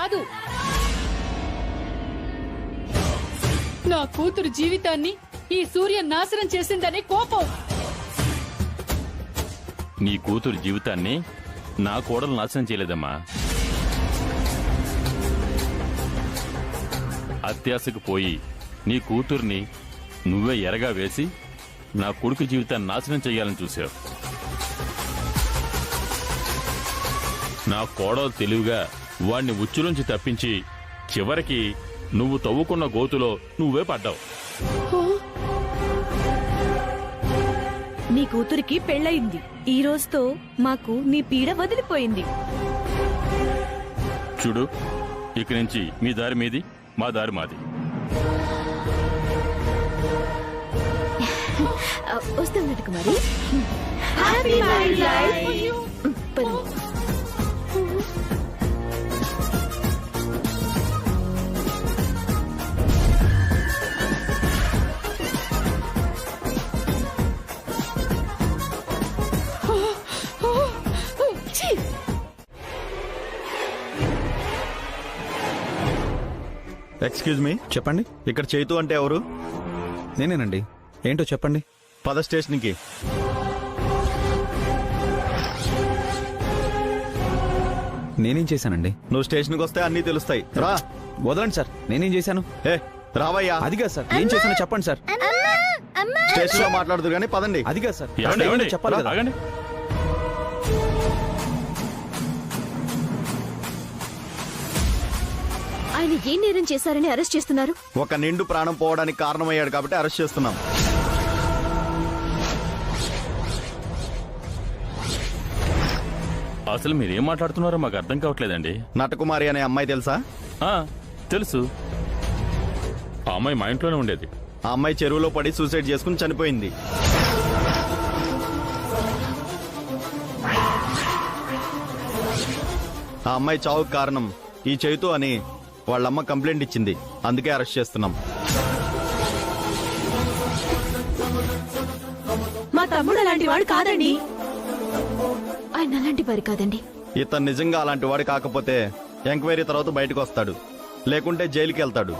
కాదు. నా కూతురు జీవితాన్ని ఈ సూర్య నాశనం చేసిందనే కోపం. నీ కూతురు జీవితాన్ని నా కోడలు నాశనం చేయలేదమ్మా. అత్యాశకు పోయి నీ కూతుర్ని నువ్వే ఎరగా వేసి నా కొడుకు జీవితాన్ని నాశనం చేయాలని చూశావు. నా కోడలు తెలివిగా వాణ్ణి ఉచ్చులోంచి తప్పించి చివరికి నువ్వు తవ్వుకున్న గోతులో నువ్వే పడ్డావు. నీ కూతురికి పెళ్ళయింది. ఈ రోజుతో మాకు నీ పీడ వదిలిపోయింది. చూడు, ఇక నుంచి మీ దారి మీది, మా దారి మాది. వస్తాం కుమారి. ఎక్స్క్యూజ్ మీ, చెప్పండి. ఇక్కడ చైతు అంటే ఎవరు? నేనేనండి. ఏంటో చెప్పండి. పద స్టేషన్కి. నేనేం చేశానండి? నువ్వు స్టేషన్కి వస్తే అన్నీ తెలుస్తాయి. రా. వదలండి సార్, నేనేం చేశాను? ఏ రావయ్యా. అదిగా సార్, ఏం చేశానో చెప్పండి సార్. స్టేషన్ లో మాట్లాడుతురు కానీ పదండి. అదిగా సార్, ఏమండి, ఏమండి? చెప్పాలి కదా. ఆగండి. ఆయన ఏం నేరం చేశారని అరెస్ట్ చేస్తున్నారు? ఒక నిండు ప్రాణం పోవడానికి కారణమయ్యాడు కాబట్టి అరెస్ట్ చేస్తున్నాం. అసలు మీరేం మాట్లాడుతున్నారో మాకు అర్థం కావట్లేదండి. నటకుమారి అనే అమ్మాయి తెలుసా? ఆ, తెలుసు. ఆ అమ్మాయి మా ఇంట్లోనే ఉండేది. ఆ అమ్మాయి చెరువులో పడి సూసైడ్ చేసుకుని చనిపోయింది. ఆ అమ్మాయి చావుకు కారణం ఈ చైతు అని వాళ్ళమ్మ కంప్లైంట్ ఇచ్చింది. అందుకే అరెస్ట్ చేస్తున్నాం. మా తమ్ముడు అలాంటి వాడు కాదండి. ఆయన అలాంటి వారు కాదండి. ఇతను నిజంగా అలాంటి వాడు కాకపోతే ఎంక్వైరీ తర్వాత బయటకు వస్తాడు, లేకుంటే జైలుకి వెళ్తాడు.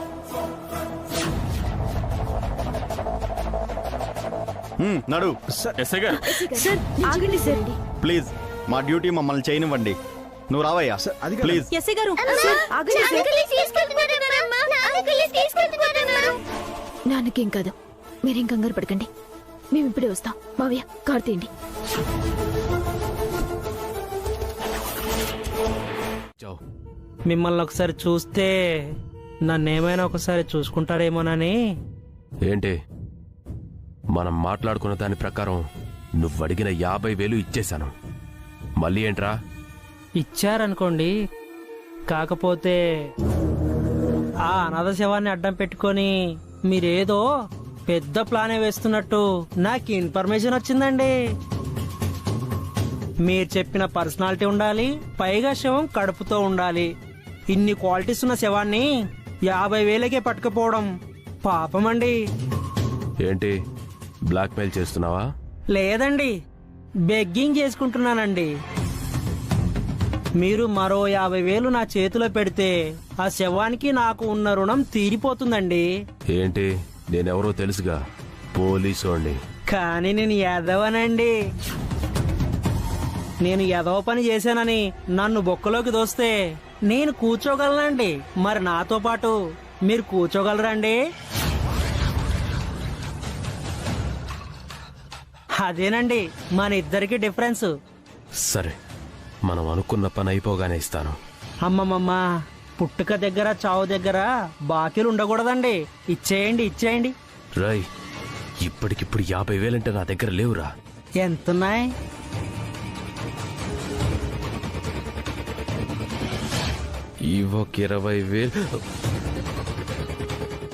నడు. ఎస్ఐ గారు, సార్ ఆగండి సార్. ప్లీజ్, మా డ్యూటీ మమ్మల్ని చేయనివ్వండి. నువ్వు రావయ్యా ప్లీజ్. ఎస్ఐ గారు సార్ ఆగండి సార్. నాన్నకేం కాదు, మీరేం కంగారు పడకండి. మేము ఇప్పుడే వస్తాం. మావయ్య కారు తీయండి. మిమ్మల్ని ఒకసారి చూస్తే నన్నేమైనా ఒకసారి చూసుకుంటారేమోనని. ఏంటి, మనం మాట్లాడుకున్న దాని ప్రకారం నువ్వు అడిగిన 50,000 ఇచ్చేశాను. మళ్ళీ ఏంట్రా? ఇచ్చారనుకోండి, కాకపోతే ఆ అనాథ శవాన్ని అడ్డం పెట్టుకొని మీరేదో పెద్ద ప్లానే వేస్తున్నట్టు నాకు ఇన్ఫర్మేషన్ వచ్చిందండి. మీరు చెప్పిన పర్సనాలిటీ ఉండాలి, పైగా శవం కడుపుతో ఉండాలి. ఇన్ని క్వాలిటీస్ ఉన్న శవాన్ని 50,000కే పట్టుకుపోవడం పాపమండి. ఏంటి, బ్లాక్మెయిల్ చేస్తున్నావా? లేదండి, బెగ్గింగ్ చేసుకుంటున్నానండి. మీరు మరో 50,000 నా చేతిలో పెడితే ఆ శవానికి నాకు ఉన్న రుణం తీరిపోతుందండి. ఏంటి, నేనెవరో తెలుసుగా, పోలీసోండి. కానీ నేను ఎదవనండి. నేను ఎదవ పని చేశానని నన్ను బొక్కలోకి దోస్తే నేను కూర్చోగలనండి. మరి నాతో పాటు మీరు కూర్చోగలరండి? అదేనండి మన ఇద్దరికి డిఫరెన్స్. సరే, మనం అనుకున్న పని అయిపోగానే ఇస్తాను. అమ్మమ్మమ్మ, పుట్టుక దగ్గర చావు దగ్గర బాకీలు ఉండకూడదండి. ఇచ్చేయండి, ఇచ్చేయండి. రై, ఇప్పటికిప్పుడు 50,000 అంటే నా దగ్గర లేవురా. ఎంతున్నాయి? ఇవొక 20,000.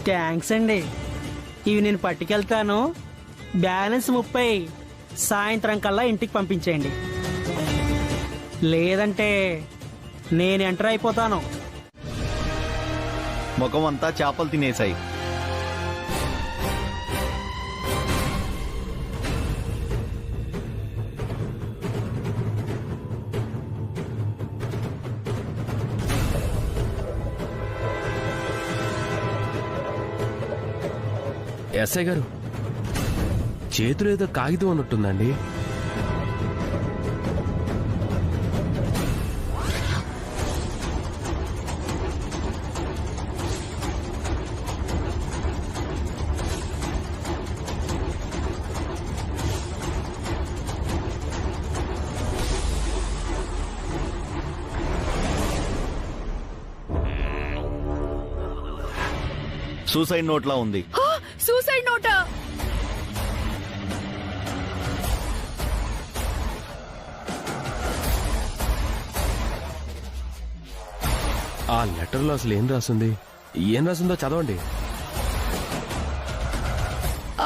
థ్యాంక్స్ అండి. ఇవి నేను పట్టుకెళ్తాను. బ్యాలెన్స్ 30 సాయంత్రం కల్లా ఇంటికి పంపించేయండి. లేదంటే నేను ఎంటర్ అయిపోతాను. ముఖం అంతా చేపలు తినేశాయి. ఎస్ఐ గారు చేతులు ఏదో కాగితం ఉన్నట్టుందండి. సూసైడ్ నోట్లా ఉంది. సూసైడ్ నోటా? ఆ లెటర్లో అసలు ఏం రాసింది? ఏం రాసిందో చదవండి.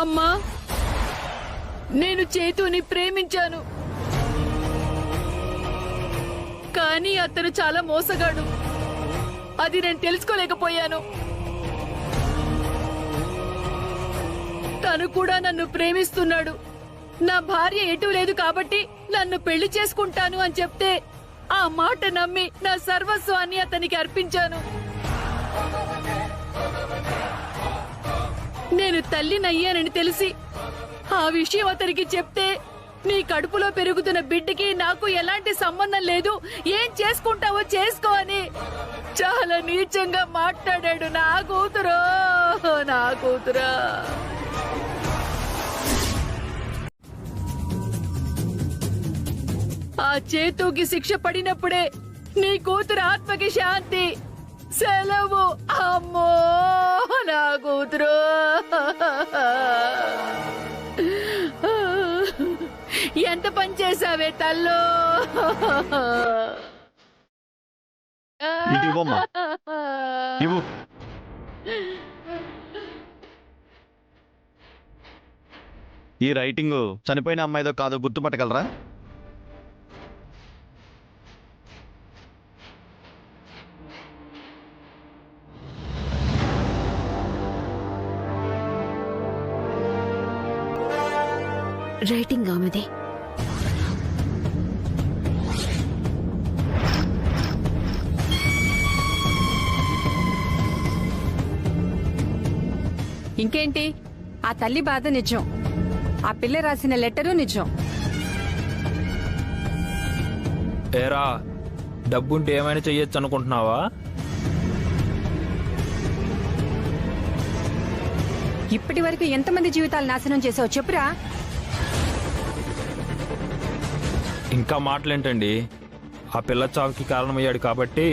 అమ్మా, నేను చేతుని ప్రేమించాను, కానీ అతను చాలా మోసగాడు. అది నేను తెలుసుకోలేకపోయాను. తను కూడా నన్ను ప్రేమిస్తున్నాడు. నా భార్య ఎటు లేదు కాబట్టి నన్ను పెళ్లి చేసుకుంటాను అని చెప్తే ఆ మాట నమ్మి నా సర్వస్వాన్ని అతనికి అర్పించాను. నేను తల్లినయ్యానని తెలిసి ఆ విషయం అతనికి చెప్తే, నీ కడుపులో పెరుగుతున్న బిడ్డకి నాకు ఎలాంటి సంబంధం లేదు, ఏం చేసుకుంటావో చేసుకో అని చాలా నీచంగా మాట్లాడాడు. నా కూతురు, నా కూతురా. ఆ చేతుకి శిక్ష పడినప్పుడే నీ కూతురు ఆత్మకి శాంతి. సెలవు. అమ్మో నా కూతురు. ఎంత పని చేసావే తల్లో. ఇటు ఇవ్వమ్మా. ఇవ్వు. ఈ రైటింగ్ చనిపోయిన అమ్మాయిదో కాదో గుర్తుపట్టగలరా? రైటింగ్ ఆమెది. ఇంకేంటి, ఆ తల్లి బాధ నిజం, ఆ పిల్ల రాసిన లెటరు నిజం. ఏరా, డబ్బుంటే ఏమైనా చెయ్యొచ్చు అనుకుంటున్నావా? ఇప్పటి వరకు ఎంతమంది జీవితాలు నాశనం చేసావు చెప్పురా. ఇంకా మాటలేంటండి? ఆ పిల్ల చావుకి కారణమయ్యాడు కాబట్టి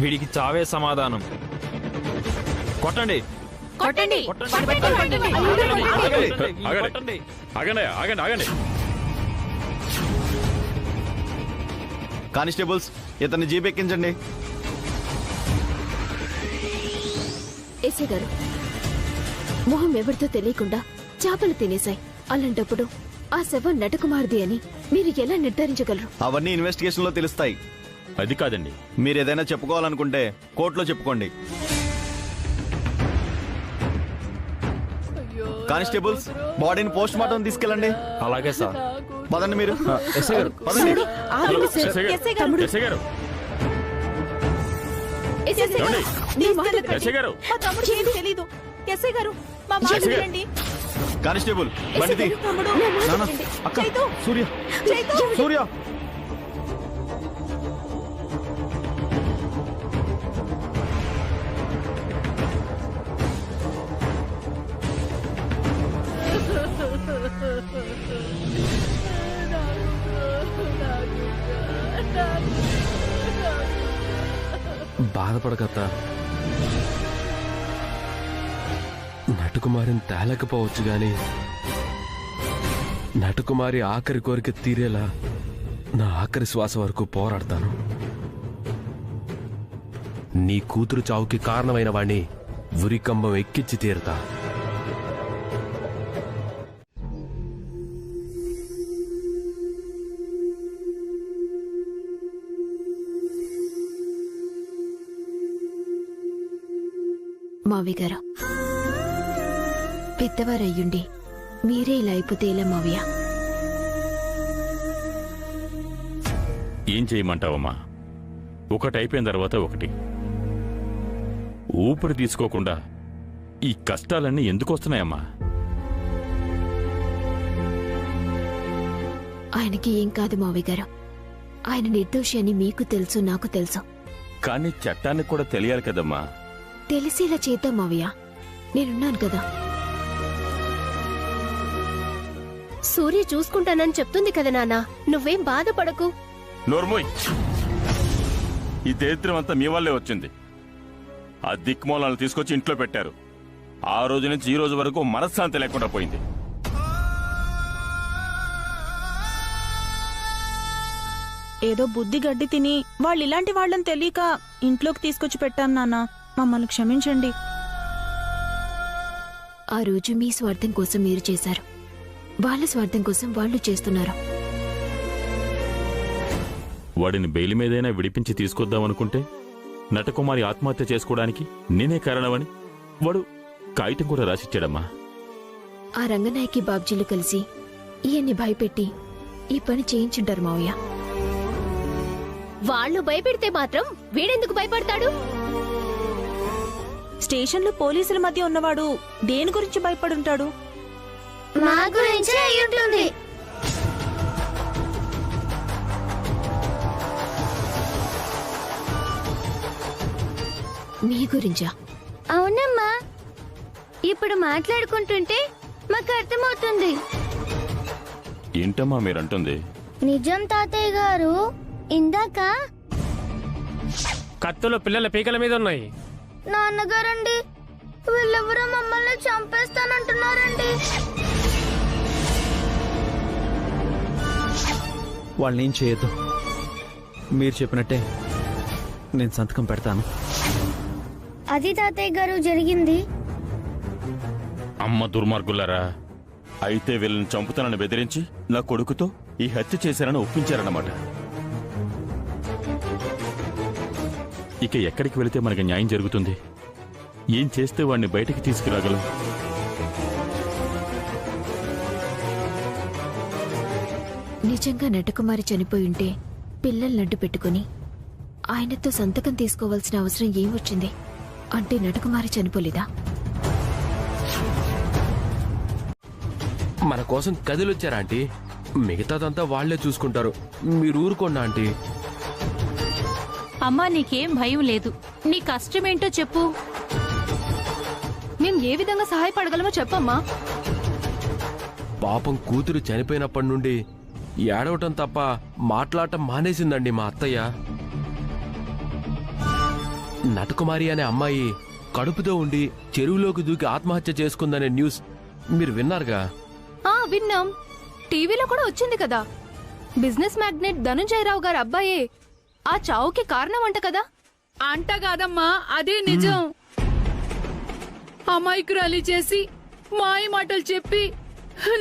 వీడికి చావే సమాధానం. కొట్టండి. కొట్టండి. ఆగండి, ఆగండి, ఆగండి, ఆగండి. కానిస్టేబుల్స్, ఇతన్ని జీప్ ఎక్కించండి. ఎస్ఐ గారు, మొహం ఎవరితో తెలియకుండా చేపలు తినేశాయి. అలాంటప్పుడు ఆ శవం నటకుమార్ది అని మీరు ఎలా నిర్ధారించగలరు? అవన్నీ ఇన్వెస్టిగేషన్ లో తెలుస్తాయి. అది కాదండి. మీరు ఏదైనా చెప్పుకోవాలనుకుంటే కోర్టులో చెప్పుకోండి. కానిస్టేబుల్స్, బాడీని పోస్ట్ మార్టం తీసుకెళ్ళండి. అలాగే సార్. పదండి మీరు. ఎస్ఐ గారు, పదండి. ఎస్ఐ గారు, ఎస్ఐ గారు, ఏమండి? ఎస్ఐ గారు, కానిస్టేబుల్, బండిది. నాన్న, అక్క, సూర్య, సూర్య. బాధపడకత్త, నటుకుమారిని తేలకపోవచ్చు గాని నటుకుమారి ఆఖరి కోరిక తీరేలా నా ఆఖరి శ్వాస వరకు పోరాడతాను. నీ కూతురు చావుకి కారణమైన వాణ్ణి ఉరికంబం ఎక్కించి తీరుతా. మావి గారు, పెద్దవారయ్యుండి మీరే ఇలా అయిపోతే ఎలా మావయ్య? ఏం చేయమంటావమ్మా? ఒకటి అయిపోయిన తర్వాత ఒకటి. ఊపిరి తీసుకోకుండా ఈ కష్టాలన్నీ ఎందుకు వస్తున్నాయమ్మా? ఆయనకి ఏం కాదు మావయ్య గారు. ఆయన నిర్దోషి అని మీకు తెలుసు, నాకు తెలుసు. కానీ చట్టానికి కూడా తెలియాలి కదమ్మా. తెలిసేలా చేద్దాం మావయ్య. నేనున్నాను కదా. సూర్య చూసుకుంటానని చెప్తుంది కదా నాన్న, నువ్వేం బాధపడకు. నోర్మోయ్, ఈ దరిద్రం అంతా మీ వల్లే వచ్చింది. ఆ దిక్మూలాలను తీసుకొచ్చి ఇంట్లో పెట్టారు. ఆ రోజు నుంచి ఈ రోజు వరకు మనశ్శాంతి లేకుండా పోయింది. ఏదో బుద్ధి గడ్డి తిని వాళ్ళు ఇలాంటి వాళ్ళని తెలియక ఇంట్లోకి తీసుకొచ్చి పెట్టాను నాన్న, మమ్మల్ని క్షమించండి. ఆ రోజు మీ స్వార్థం కోసం మీరు చేశారు, వాళ్ళ స్వార్థం కోసం వాళ్ళు చేస్తున్నారు. వాడిని బెయిల్ మీదైనా విడిపించి తీసుకొద్దామనుకుంటే నటకుమారి ఆత్మహత్య చేసుకోవడానికి నేనే కారణమని వాడు కాగితం కూడా రాసిచ్చాడమ్మా. ఆ రంగనాయకి బాబ్జీలు కలిసి ఈయన్ని భయపెట్టి ఈ పని చేయించుంటారు మావయ్య. వాళ్ళు భయపెడితే మాత్రం వీడెందుకు భయపడతాడు? స్టేషన్లో పోలీసుల మధ్య ఉన్నవాడు దేని గురించి భయపడుంటాడు? మా గురించే అయ్యుంటుంది. మీ గురించా? అవునమ్మా, ఇప్పుడు మాట్లాడుకుంటుంటే మాకు అర్థమవుతుంది. ఏంటమ్మా మీరంటుంది? నిజం తాతయ్య గారు, ఇందాక కత్తులు పిల్లల పీకల మీద ఉన్నాయి. నాన్నగారండి, వీళ్ళెవరో మమ్మల్ని చంపేస్తానంటున్నారండి. వాళ్ళని ఏం చేయొద్దు. మీరు చెప్పినట్టే నేను సంతకం పెడతాను. అది తాతయ్య గారు జరిగింది. అమ్మ దుర్మార్గులారా! అయితే వీళ్ళని చంపుతానని బెదిరించి నా కొడుకుతో ఈ హత్య చేశారని ఒప్పించారన్నమాట. ఇక ఎక్కడికి వెళితే మనకి న్యాయం జరుగుతుంది? ఏం చేస్తే వాడిని బయటికి తీసుకురాగలం? నిజంగా నటకుమారి చనిపోయి ఉంటే పిల్లల్నడ్డు పెట్టుకుని ఆయనతో సంతకం తీసుకోవాల్సిన అవసరం ఏమొచ్చింది? అంటే నటకుమారి చనిపోలేదా? మన కోసం కదిలొచ్చారా ఆంటీ? మిగతాదంతా వాళ్లే చూసుకుంటారు, మీరు ఊరుకోండి ఆంటీ. అమ్మా, నీకేం భయం లేదు. నీ కష్టమేంటో చెప్పు. మేం ఏ విధంగా సహాయపడగలమో చెప్పమ్మా. పాపం కూతురు చనిపోయినప్పటి నుండి ఏడవటం తప్ప మాట్లాడటం మానేసిందండి మా అత్తయ్య. నటకుమారి అనే అమ్మాయి కడుపుతో ఉండి చెరువులోకి దూకి ఆత్మహత్య చేసుకుందనే న్యూస్ మీరు విన్నారుగా? విన్నాం. టీవీలో కూడా వచ్చింది కదా. బిజినెస్ మ్యాగ్నెట్ ధనుంజయరావు గారి అబ్బాయే ఆ చావుకి కారణం అంట కదా. అంట కాదమ్మా, అదే నిజం. అమాయకురాలి చేసి మాయ మాటలు చెప్పి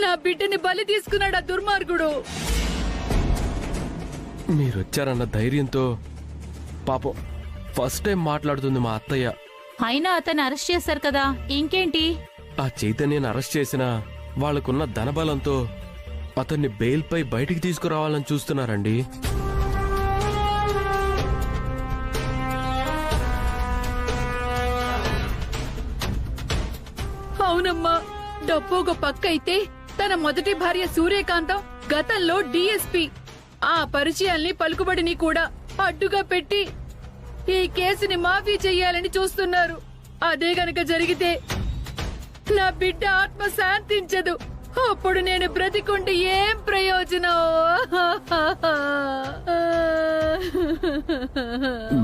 నా బిడ్డని బలి తీసుకున్నాడు ఆ దుర్మార్గుడు. మీరొచ్చారన్న ధైర్యంతో పాపం ఫస్ట్ టైం మాట్లాడుతుంది మా అత్తయ్య. అయినా అతన్ని అరెస్ట్ చేశారు కదా, ఇంకేంటి? ఆ చైతన్యని అరెస్ట్ చేసిన వాళ్ళకున్న ధనబలంతో అతన్ని బెయిల్ పై బయటికి తీసుకురావాలని చూస్తున్నారండి. అవునమ్మా, డబ్బు ఒక పక్క అయితే తన మొదటి భార్య సూర్యకాంతం గతంలో డిఎస్పీ. ఆ పరిచయాల్ని పలుకుబడిని కూడా అడ్డుగా పెట్టి ఈ కేసుని మాఫీ చెయ్యాలని చూస్తున్నారు. అదే గనక జరిగితే నా బిడ్డ ఆత్మ శాంతించదు. అప్పుడు నేను బ్రతికుంటే ఏం ప్రయోజనం?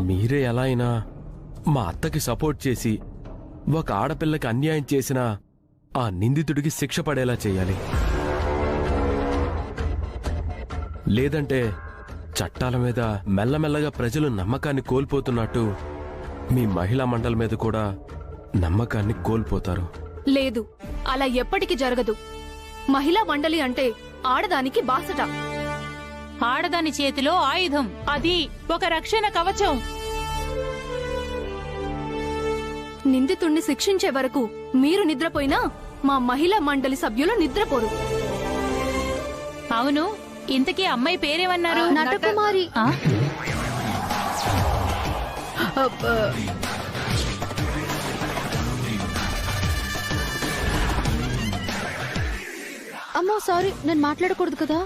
మీరే ఎలా అయినా మా అత్తకి సపోర్ట్ చేసి ఒక ఆడపిల్లకి అన్యాయం చేసిన ఆ నిందితుడికి శిక్ష పడేలా చేయాలి. లేదంటే చట్టాల మీద మెల్లమెల్లగా ప్రజలు నమ్మకాన్ని కోల్పోతున్నట్టు మీ మహిళా మండలి మీద కూడా నమ్మకాన్ని కోల్పోతారు. లేదు, అలా ఎప్పటికీ జరగదు. మహిళా మండలి అంటే ఆడదానికి బాసట. ఆడదాని చేతిలో ఆయుధం, అది ఒక రక్షణ కవచం. నిందితుణ్ణి శిక్షించే వరకు మీరు నిద్రపోయినా మా మహిళా మండలి సభ్యులు నిద్రపోరు. అవును, ఇంతకీ అమ్మాయి పేరేమన్నారు? నటకుమారి. అమ్మో సారీ, నేను మాట్లాడకూడదు కదా.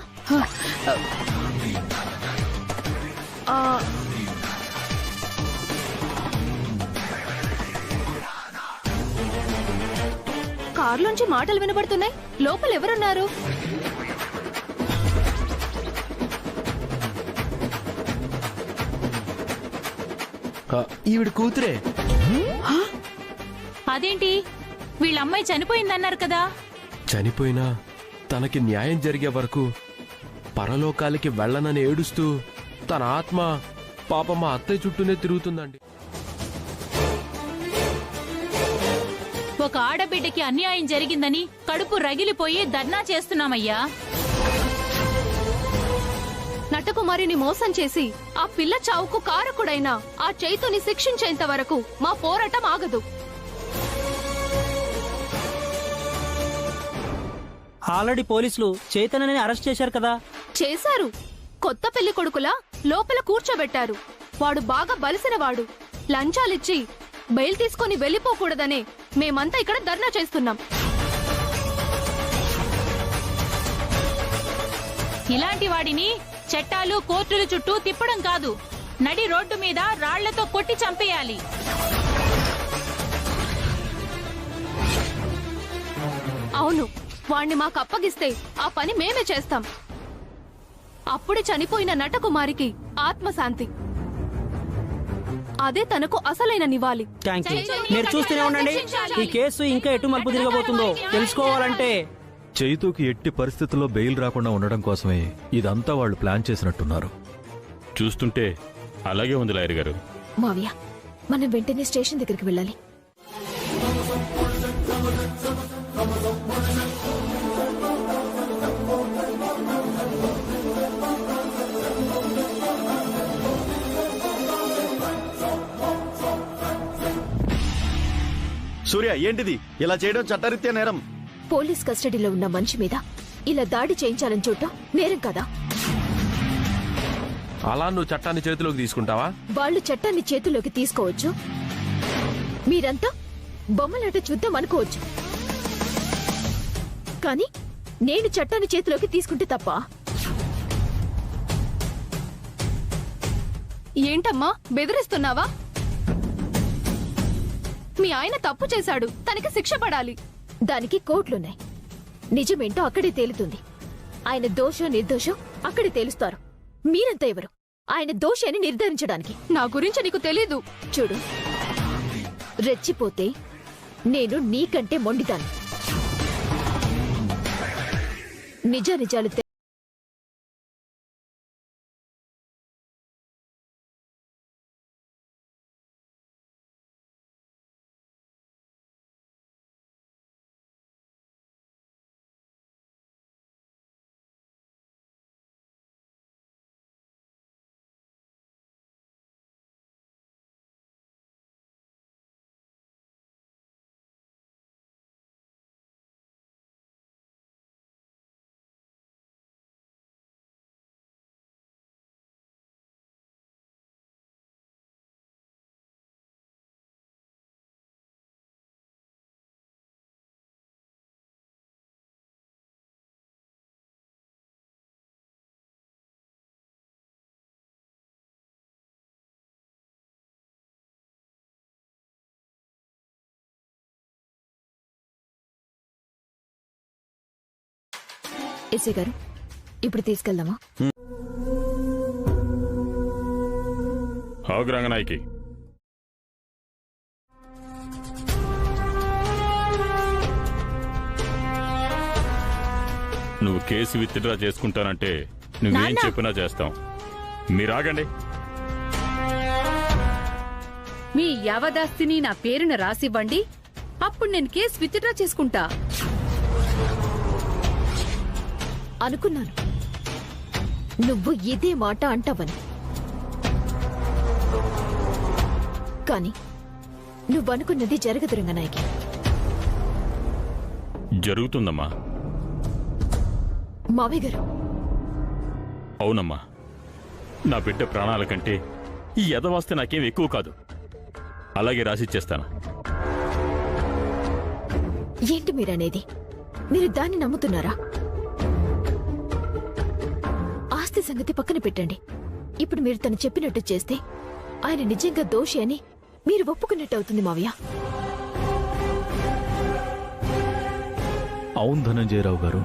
కార్లోంచి మాటలు వినబడుతున్నాయి. లోపల ఎవరున్నారు? ఈవిడ కూతురే. అదేంటి, వీళ్ళ అమ్మాయి చనిపోయిందన్నారు కదా. చనిపోయినా తనకి న్యాయం జరిగే వరకు పరలోకాలకి వెళ్ళనని ఏడుస్తూ తన ఆత్మ పాప మా అత్తయ్య చుట్టూనే తిరుగుతుందండి. ఒక ఆడబిడ్డకి అన్యాయం జరిగిందని కడుపు రగిలిపోయి ధర్నా చేస్తున్నామయ్యా. నటకుమారిని మోసం చేసి ఆ పిల్ల చావుకు కారకుడైన ఆ చైతుని శిక్షించేంత వరకు మా పోరాటం ఆగదు. ఆల్రెడీ పోలీసులు చైతన్యని అరెస్ట్ చేశారు కదా. చేశారు. కొత్త పెళ్లి కొడుకులా లోపల కూర్చోబెట్టారు. వాడు బాగా బలిసినవాడు. లంచాలిచ్చి బెయిల్ తీసుకుని వెళ్లిపోకూడదనే మేమంతా ఇక్కడ ధర్నా చేస్తున్నాం. ఇలాంటి వాడిని చట్టాలు కోర్టుల చుట్టూ తిప్పడం కాదు, నడి రోడ్డు మీద రాళ్లతో కొట్టి చంపేయాలి. అవును, వాణ్ణి మాకు అప్పగిస్తే ఆ పని మేమే చేస్తాం. అప్పుడే చనిపోయిన నటకుమారికి ఆత్మశాంతి. అదే తనకు అసలైన నివాళి. Thank you. మీరు చూస్తూనే ఉండండి. ఈ కేసు ఇంకా ఎటు మలుపు తిరగబోతుందో తెలుసుకోవాలంటే. చైతుకి ఎట్టి పరిస్థితుల్లో బెయిల్ రాకుండా ఉండడం కోసమే ఇదంతా వాళ్ళు ప్లాన్ చేసినట్టున్నారు. చూస్తుంటే అలాగే ఉంది లాయర్ గారు. మావయ్య, మనం వెంటనే స్టేషన్ దగ్గరికి వెళ్ళాలి. సూర్య, ఏంటిది? ఇలా చేయడం చట్టరీత్యా నేరం. పోలీస్ కస్టడీలో ఉన్న మనిషి మీద ఇలా దాడి చేయించాలని చూడటం నేరం కదా. అలా నువ్వు చట్టాన్ని చేతిలోకి తీసుకుంటావా? వాళ్ళు చట్టాన్ని చేతిలోకి తీసుకోవచ్చు, మీరంతా బొమ్మలాట చూద్దాం అనుకోవచ్చు. కానీ నేను చట్టాన్ని చేతిలోకి తీసుకుంటే తప్ప. ఏంటమ్మా బెదిరిస్తున్నావా? మీ ఆయన తప్పు చేశాడు, తనకి శిక్ష పడాలి. దానికి కోర్టులున్నాయి. నిజమేంటో అక్కడే తేలుతుంది. ఆయన దోషం నిర్దోషం అక్కడే తేలుస్తారు. మీరంతా ఎవరు ఆయన దోషి అని నిర్ధారించడానికి? నా గురించి నీకు తెలీదు. చూడు, రెచ్చిపోతే నేను నీకంటే మొండిదాన్ని. నిజాలు ఎస్ఐ గారు, ఇప్పుడు తీసుకెళ్దామా? రంగనాయకి, నువ్వు కేసు విత్డ్రా చేసుకుంటానంటే నువ్వేం చెప్పినా చేస్తాం. మీరాగండి. మీ యావదాస్తిని నా పేరున రాసివ్వండి, అప్పుడు నేను కేసు విత్డ్రా చేసుకుంటా. అనుకున్నాను నువ్వు ఇదే మాట అంటావని. కాని నువ్వనుకున్నది జరగదు రంగనాయకి. జరుగుతుందమ్మా. మావయ్య గారు. అవునమ్మా, నా బిడ్డ ప్రాణాల కంటే ఈ యదవాస్తే నాకేం ఎక్కువ కాదు. అలాగే రాసిచ్చేస్తాను. ఏంటి మీరనేది? మీరు దాన్ని నమ్ముతున్నారా? అత్త సంగతి పక్కన పెట్టండి. ఇప్పుడు మీరు తను చెప్పినట్టు చేస్తే ఆయన నిజంగా దోషి అని మీరు ఒప్పుకున్నట్టు అవుతుంది మావయ్య. అవును ధనంజయరావు గారు.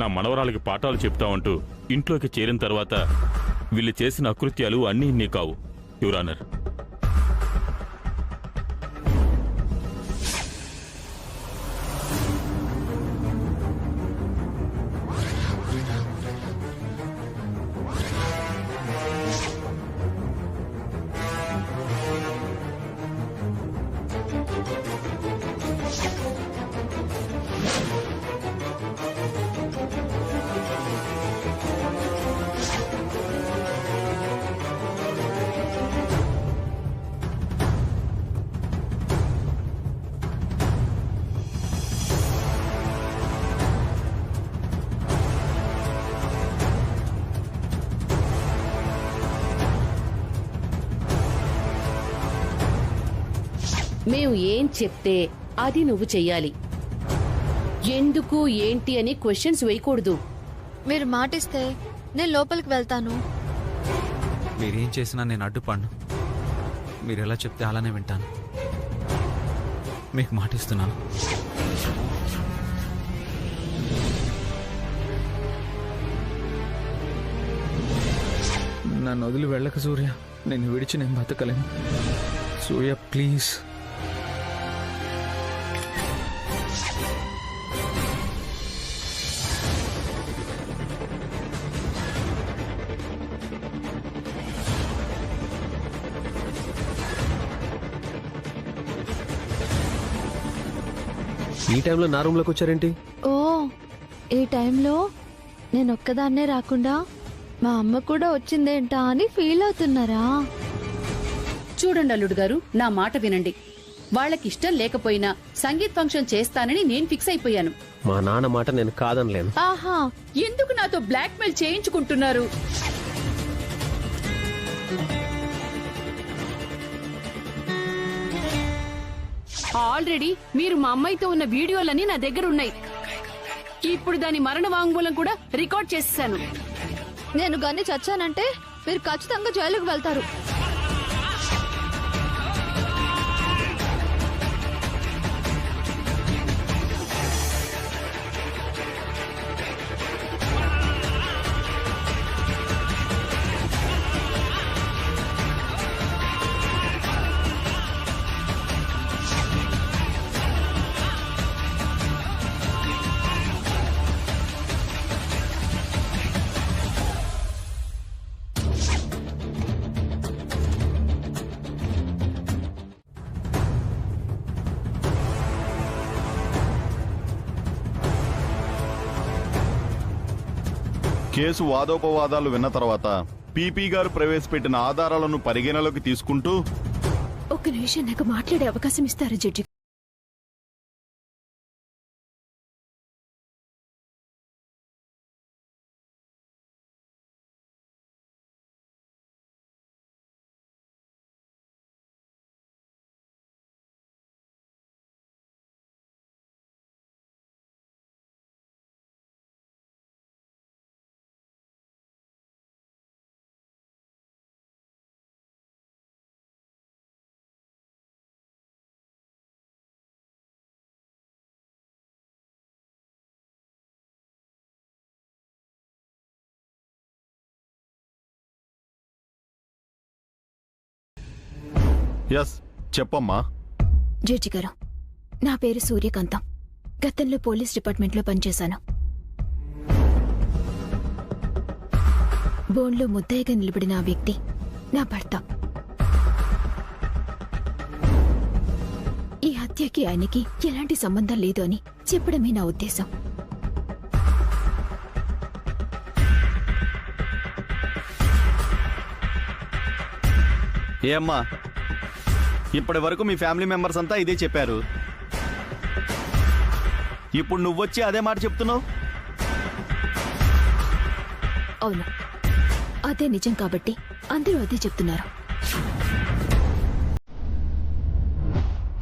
నా మనవరాలకి పాఠాలు చెప్తామంటూ ఇంట్లోకి చేరిన తర్వాత వీళ్ళు చేసిన అకృత్యాలు అన్నీ ఇన్ని కావు యువర్ ఆనర్. మేము ఏం చెప్తే అది నువ్వు చెయ్యాలి. ఎందుకు ఏంటి అని క్వశ్చన్స్ వేయకూడదు. మీరు మాటిస్తే నేను లోపలికి వెళ్తాను. మీరేం చేసినా నేను అడ్డుపడను. మీరు ఎలా చెప్తే అలానే వింటాను. మీకు మాటిస్తున్నాను. నన్ను వదిలి వెళ్ళక సూర్య. నేను విడిచి నేను బతకలేను. సూర్య ప్లీజ్. ఈ టైంలో నా రూమ్లోకి వచ్చారేంటి? ఓ, ఈ టైంలో నేను ఒక్కదాన్నే రాకుండా మా అమ్మ కూడా వచ్చిందేంటా అని ఫీల్ అవుతున్నారా? చూడండి అల్లుడు గారు, నా మాట వినండి. వాళ్ళకిష్టం లేకపోయినా సంగీత్ ఫంక్షన్ చేస్తానని నేను ఫిక్స్ అయిపోయాను. మా నాన్న మాట నేను కాదనలేను. ఆహా, ఎందుకు నాతో బ్లాక్ మెయిల్ చేయించుకుంటున్నారు? ఆల్రెడీ మీరు మా అమ్మాయితో ఉన్న వీడియోలన్నీ నా దగ్గర ఉన్నాయి. ఇప్పుడు దాని మరణ వాంగ్మూలం కూడా రికార్డ్ చేసేసాను. నేను గాని చచ్చానంటే మీరు ఖచ్చితంగా జైలుకు వెళ్తారు. కేసు వాదోపవాదాలు విన్న తర్వాత పీపీ గారు ప్రవేశపెట్టిన ఆధారాలను పరిగణలోకి తీసుకుంటూ ఒక్క నిమిషం నాకు మాట్లాడే అవకాశం ఇస్తారా జడ్జి? ఎస్ చెప్పమ్మా. జడ్జి గారు, నా పేరు సూర్యకాంతం. గతంలో పోలీస్ డిపార్ట్మెంట్లో పనిచేశాను. బోన్లో ముద్దయ్యగా నిలబడిన ఆ వ్యక్తి నా భర్త. ఈ హత్యకి ఆయనకి ఎలాంటి సంబంధం లేదు అని చెప్పడమే నా ఉద్దేశం. ఏ అమ్మా, ఇప్పటి వరకు మీ ఫ్యామిలీ మెంబర్స్ అంతా ఇదే చెప్పారు. ఇప్పుడు నువ్వొచ్చి అదే మాట చెప్తున్నావు. అవును, అదే నిజం కాబట్టి అందరూ అదే చెప్తున్నారు.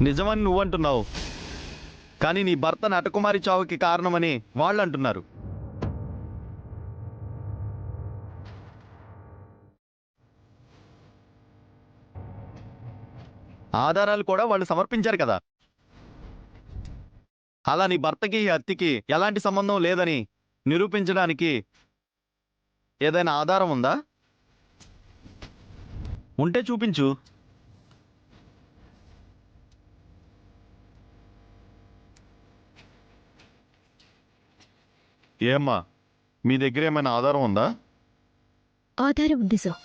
నిజమని నువ్వంటున్నావు, కానీ నీ భర్త నటకుమారి చావుకి కారణమని వాళ్ళు అంటున్నారు. ఆధారాలు కూడా వాళ్ళు సమర్పించారు కదా. అలా నీ భర్తకి ఈ హత్యకి ఎలాంటి సంబంధం లేదని నిరూపించడానికి ఏదైనా ఆధారం ఉందా? ఉంటే చూపించు. ఏమ్మా, మీ దగ్గర ఏమైనా ఆధారం ఉందా? ఆధారం ఉంది సార్.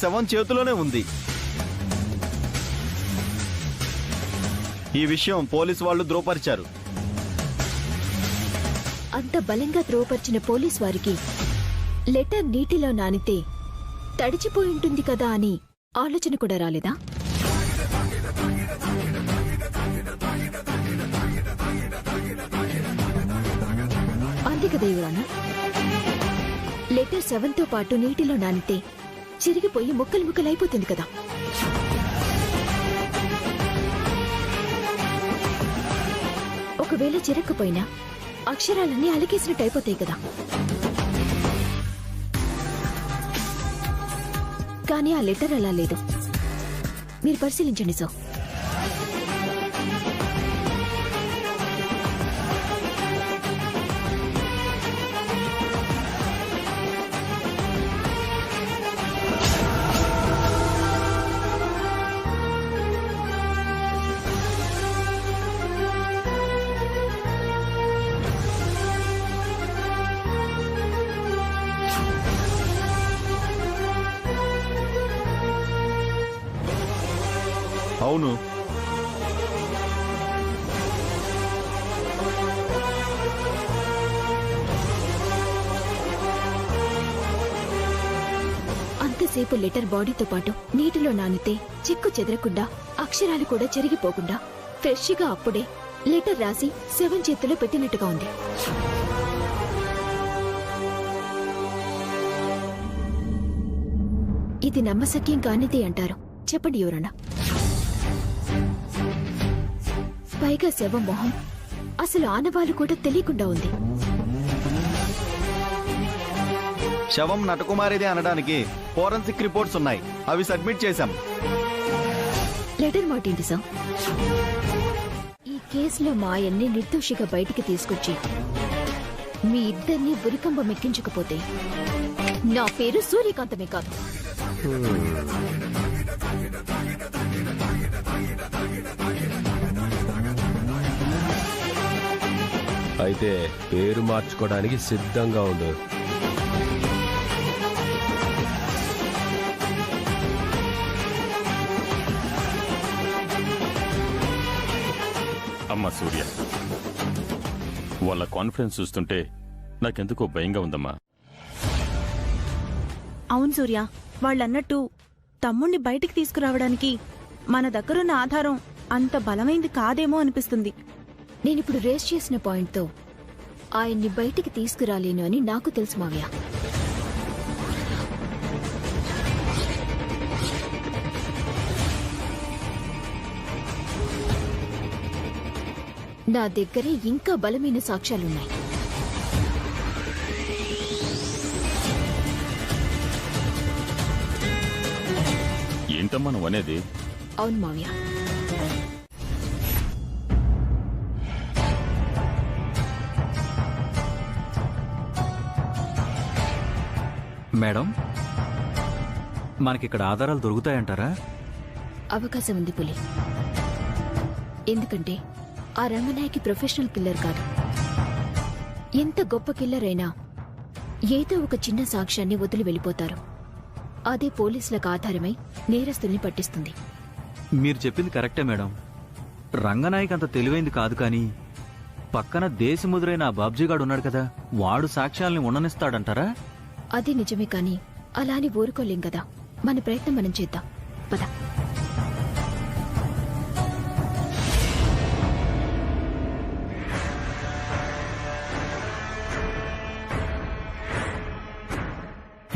శవం చేతిలోనే ఉంది. ఈ విషయం పోలీసు వాళ్ళు ధృవపరిచారు. అంత బలంగా ధృవపరిచిన పోలీస్ వారికి లెటర్ నీటిలో నానితే తడిచిపోయి ఉంటుంది కదా అని ఆలోచన కూడా రాలేదా? అంతే కదా యువరానా? లెటర్ 7తో పాటు నీటిలో నానితే చిరిగిపోయి ముక్కలు ముక్కలైపోతుంది కదా. ఒకవేళ చిరక్కపోయినా అక్షరాలన్నీ అలికేసినట్టు అయిపోతాయి కదా. కానీ ఆ లెటర్ అలా లేదు. మీరు పరిశీలించండి సార్. అవును, అంతసేపు లెటర్ బాడీతో పాటు నీటిలో నానితే చిక్కు చెదరకుండా అక్షరాలు కూడా చెరిగిపోకుండా ఫ్రెష్ గా అప్పుడే లెటర్ రాసి శవం చేతిలో పెట్టినట్టుగా ఉంది. ఇది నమ్మశక్యం కానిది అంటారు. చెప్పండి ఎవరన్నా. పైగా శవం మొహం అసలు ఆనవాళ్ళు కూడా తెలియకుండా ఉంది. శవం నటకుమారిదే అనడానికి ఫోరెన్సిక్ రిపోర్ట్స్ ఉన్నాయి. అవి సబ్మిట్ చేశాం. లెటర్ మాటింది సార్. ఈ కేసులో మా ఆయన్ని నిర్దోషిగా బయటికి తీసుకొచ్చి మీ ఇద్దరిని ఉరికంబం ఎక్కించకపోతే నా పేరు సూర్యకాంతమే కాదు. అయితే పేరు మార్చుకోవడానికి సిద్ధంగా ఉండు. అమ్మా సూర్య, వాళ్ళ కాన్ఫిడెన్స్ చూస్తుంటే నాకెందుకో భయంగా ఉందమ్మా. అవును సూర్య, వాళ్ళన్నట్టు తమ్ముణ్ణి బయటికి తీసుకురావడానికి మన దగ్గరున్న ఆధారం అంత బలమైంది కాదేమో అనిపిస్తుంది. నేనిప్పుడు రేస్ చేసిన పాయింట్తో ఆయన్ని బయటికి తీసుకురాలేను అని నాకు తెలుసు మావయ్య. నా దగ్గరే ఇంకా బలమైన సాక్ష్యాలున్నాయి. ఏంటమ్మా నువ్వు అనేది? అవును మావయ్య. మేడం, మనకిక్కడ ఆధారాలు దొరుకుతాయంటారా? అవకాశం ఉంది పులి. ఎందుకంటే ఆ రంగనాయకి ప్రొఫెషనల్ కిల్లర్ కాదు. ఎంత గొప్ప కిల్లర్ అయినా ఏదో ఒక చిన్న సాక్ష్యాన్ని వదిలి వెళ్ళిపోతారు. అదే పోలీసులకు ఆధారమై నేరస్తుల్ని పట్టిస్తుంది. మీరు చెప్పింది కరెక్టే మేడం. రంగనాయక్ అంత తెలివైంది కాదు, కానీ పక్కన దేశముదురైన ఆ బాబ్జీగాడు ఉన్నాడు కదా, వాడు సాక్ష్యాల్ని ఉండనిస్తాడంటారా? అది నిజమే, కాని అలా అని ఊరుకోలేం కదా. మన ప్రయత్నం మనం చేద్దాం. పద.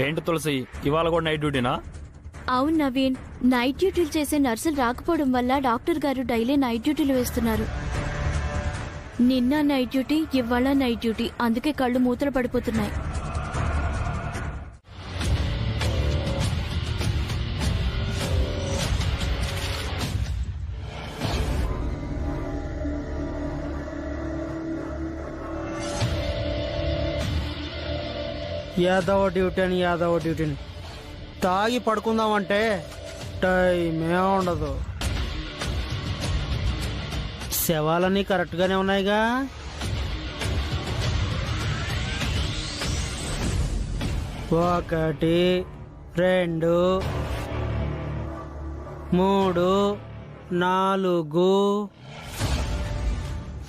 ఏంటి తులసి, ఇవాళ కూడా నైట్ డ్యూటీనా? అవును నవీన్, నైట్ డ్యూటీలు చేసే నర్సులు రాకపోవడం వల్ల డాక్టర్ గారు డైలీ నైట్ డ్యూటీలు వేస్తున్నారు. నిన్న నైట్ డ్యూటీ, ఇవాళ నైట్ డ్యూటీ, అందుకే కళ్ళు మూతలు పడిపోతున్నాయి. యాదవ డ్యూటీని తాగి పడుకుందామంటే టైమే ఉండదు. శవాలన్నీ కరెక్ట్గానే ఉన్నాయిగా. ఒకటి, 2, 3, 4,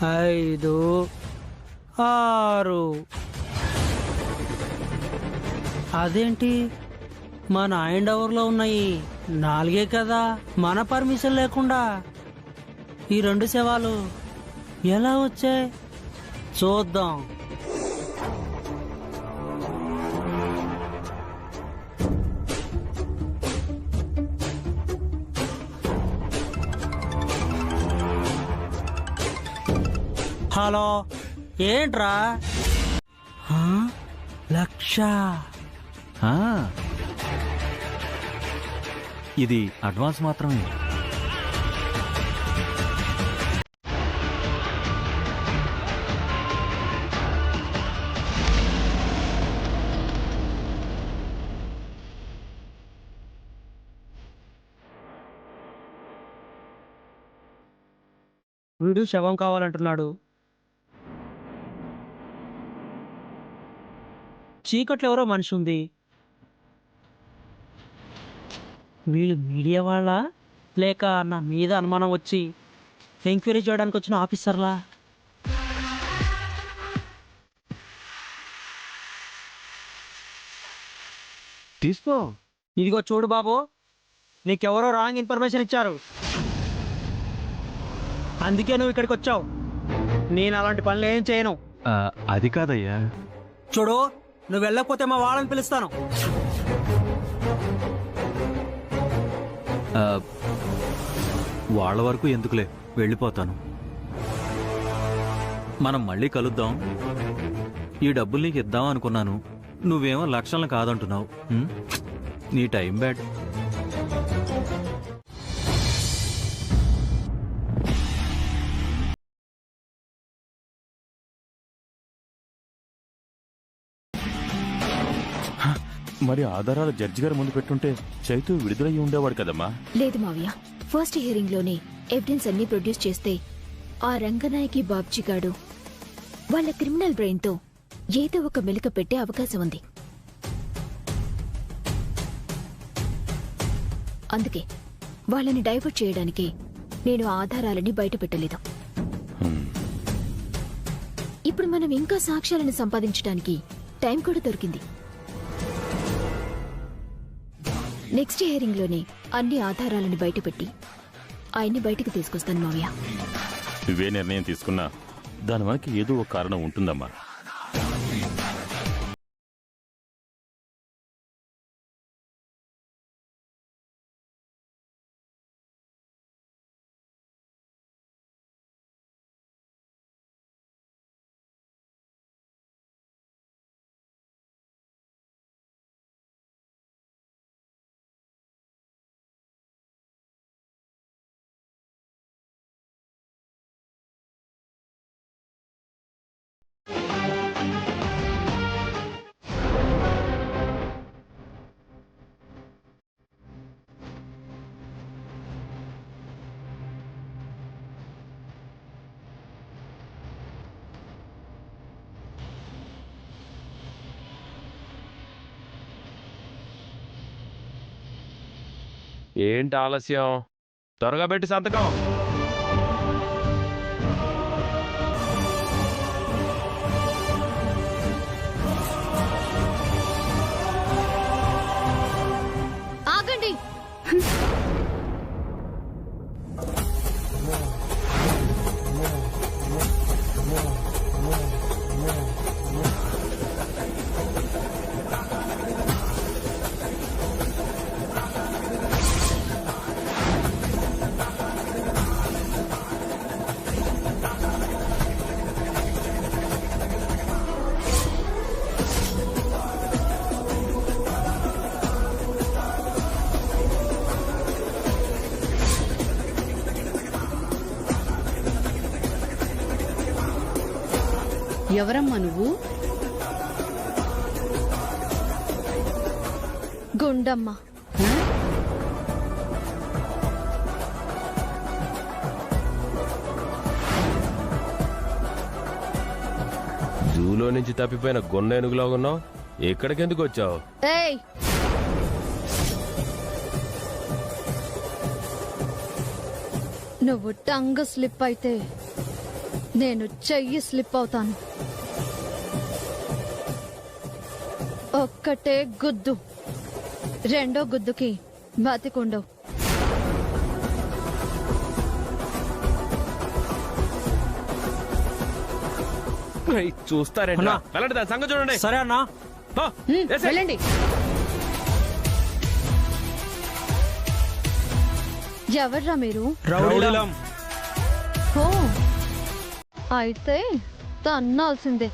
5, 6. అదేంటి మన హ్యాండ్ ఓవర్లో ఉన్నాయి 4 కదా. మన పర్మిషన్ లేకుండా ఈ 2 శవాలు ఎలా వచ్చాయి చూద్దాం. హలో, ఏంట్రా? 1,00,000. ఇది అడ్వాన్స్ మాత్రమే. వీడు శవం కావాలంటున్నాడు. చీకట్లో ఎవరో మనిషి ఉంది. వీళ్ళు మీడియా వాళ్ళ, లేక నా మీద అనుమానం వచ్చి ఎంక్వైరీ చేయడానికి వచ్చిన ఆఫీసర్లా? తీసుకో. ఇదిగో చూడు బాబు, నీకెవరో రాంగ్ ఇన్ఫర్మేషన్ ఇచ్చారు, అందుకే నువ్వు ఇక్కడికి వచ్చావు. నేను అలాంటి పనులు ఏం చేయను. అది కాదయ్యా. చూడు, నువ్వు వెళ్ళకపోతే మా వాళ్ళని పిలుస్తాను. వాళ్ళ వరకు ఎందుకులే, వెళ్ళిపోతాను. మనం మళ్ళీ కలుద్దాం. ఈ డబ్బులు నీకు ఇద్దాం అనుకున్నాను, నువ్వేమో లక్షలను కాదంటున్నావు. నీ టైం బ్యాడ్. మరి ఆధారాలు జడ్జి గారి ముందు పెట్టుంటే చైతు విడుదలయ్యి ఉండేవాడు కదమ్మా. లేదు మావయ్య, ఫస్ట్ హియరింగ్ లోనే ఎవిడెన్స్ అన్ని ప్రొడ్యూస్ చేస్తే ఆ రంగనాయకి బాబ్జీగాడు వాళ్ళ క్రిమినల్ బ్రెయిన్ తో ఏదో ఒక మెలిక పెట్టే అవకాశం ఉంది. అందుకే వాళ్ళని డైవర్ట్ చేయడానికి నేను ఆధారాలని బయట పెట్టలేదు. ఇప్పుడు మనం ఇంకా సాక్ష్యాలను సంపాదించడానికి టైం కూడా దొరికింది. నెక్స్ట్ హియరింగ్ లోనే అన్ని ఆధారాలను బయటపెట్టి ఆయన్ని బయటకు తీసుకొస్తాను మావయ్య. నువ్వే నిర్ణయం తీసుకున్నా దాని వెనక ఏదో ఒక కారణం ఉంటుందమ్మా. ఏంటి ఆలస్యం? త్వరగా పెట్టి సంతకం. ఆగండి. ఎవరమ్మా నువ్వు? గుండమ్మ. జూలో నుంచి తప్పిపోయిన గొన్న ఏనుగులా ఉన్నావు. ఎక్కడికెందుకు వచ్చావు? ఏయ్, నువ్వు టంగ్ స్లిప్ అయితే నేను చెయ్యి స్లిప్ అవుతాను. ఒక్కటే గుద్దు, రెండో గుద్దుకి బతికుండవు. చూస్తారేంటి? అన్నా. వెళ్ళండి, దాని సంగతి చూడండి. సరే అన్నా. వెళ్ళండి. ఎవర్రా మీరు? రౌడీలం. ఓ, అయితే తన్నాల్సిందే.